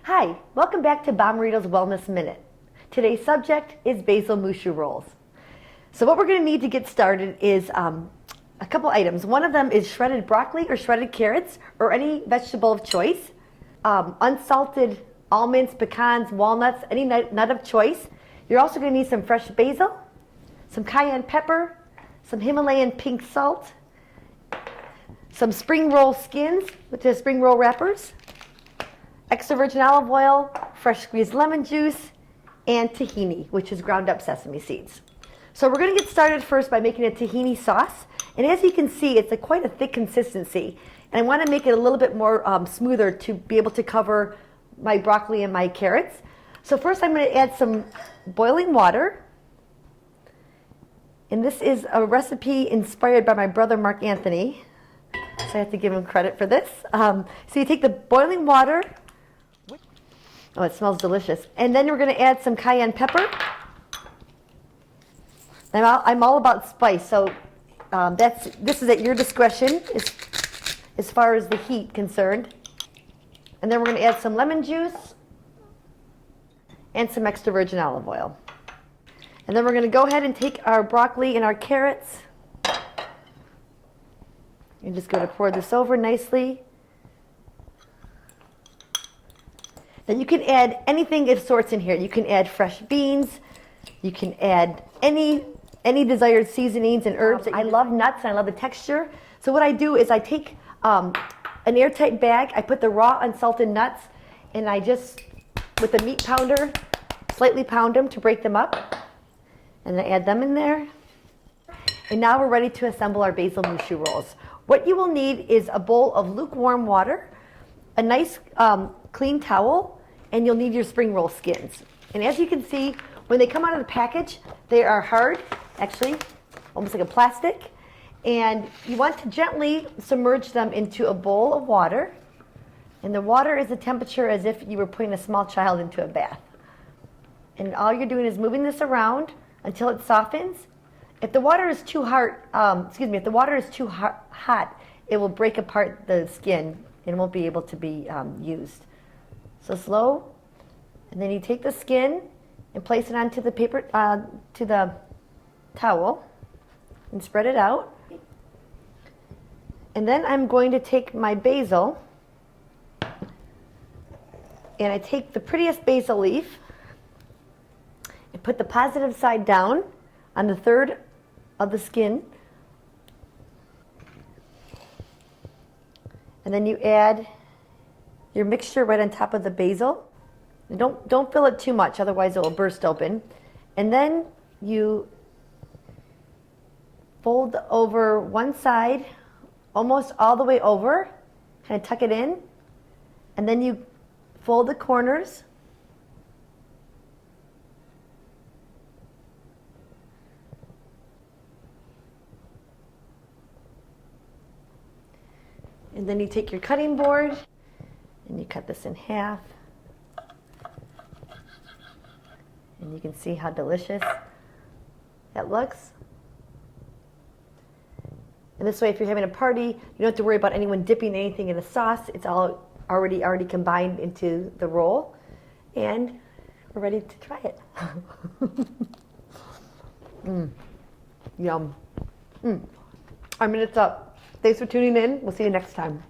Hi, welcome back to Bommarito's Wellness Minute. Today's subject is Basil Moo Shu rolls. So what we're going to need to get started is a couple items. One of them is shredded broccoli or shredded carrots or any vegetable of choice, unsalted almonds, pecans, walnuts, any nut of choice. You're also going to need some fresh basil, some cayenne pepper, some Himalayan pink salt, some spring roll skins, which is spring roll wrappers, extra virgin olive oil, fresh squeezed lemon juice, and tahini, which is ground up sesame seeds. So we're going to get started first by making a tahini sauce. And as you can see, it's quite a thick consistency. And I want to make it a little bit more smoother to be able to cover my broccoli and my carrots. So first I'm going to add some boiling water. And this is a recipe inspired by my brother Mark Anthony. So I have to give him credit for this. So you take the boiling water. Oh, it smells delicious. And then we're going to add some cayenne pepper. I'm all about spice, so this is at your discretion as far as the heat concerned. And then we're going to add some lemon juice and some extra virgin olive oil. And then we're going to go ahead and take our broccoli and our carrots. You're just going to pour this over nicely. Then you can add anything of sorts in here. You can add fresh beans. You can add any desired seasonings and herbs. I love nuts and I love the texture. So what I do is I take an airtight bag. I put the raw unsalted nuts, and I just, with a meat pounder, slightly pound them to break them up. And I add them in there. And now we're ready to assemble our Basil Moo Shu rolls. What you will need is a bowl of lukewarm water, a nice clean towel, and you'll need your spring roll skins. And as you can see, when they come out of the package, they are hard, actually, almost like a plastic. And you want to gently submerge them into a bowl of water. And the water is the temperature as if you were putting a small child into a bath. And all you're doing is moving this around until it softens. If the water is too hot, if the water is too hot, it will break apart the skin and won't be able to be used. So slow, and then you take the skin and place it onto the paper, to the towel, and spread it out. And then I'm going to take my basil, and I take the prettiest basil leaf and put the positive side down on the third of the skin. And then you add your mixture right on top of the basil. And don't fill it too much, otherwise it will burst open. And then you fold over one side, almost all the way over, kind of tuck it in. And then you fold the corners. And then you take your cutting board and you cut this in half. And you can see how delicious that looks. And this way, if you're having a party, you don't have to worry about anyone dipping anything in the sauce. It's all already combined into the roll. And we're ready to try it. Yum. Our minute's up. Thanks for tuning in. We'll see you next time.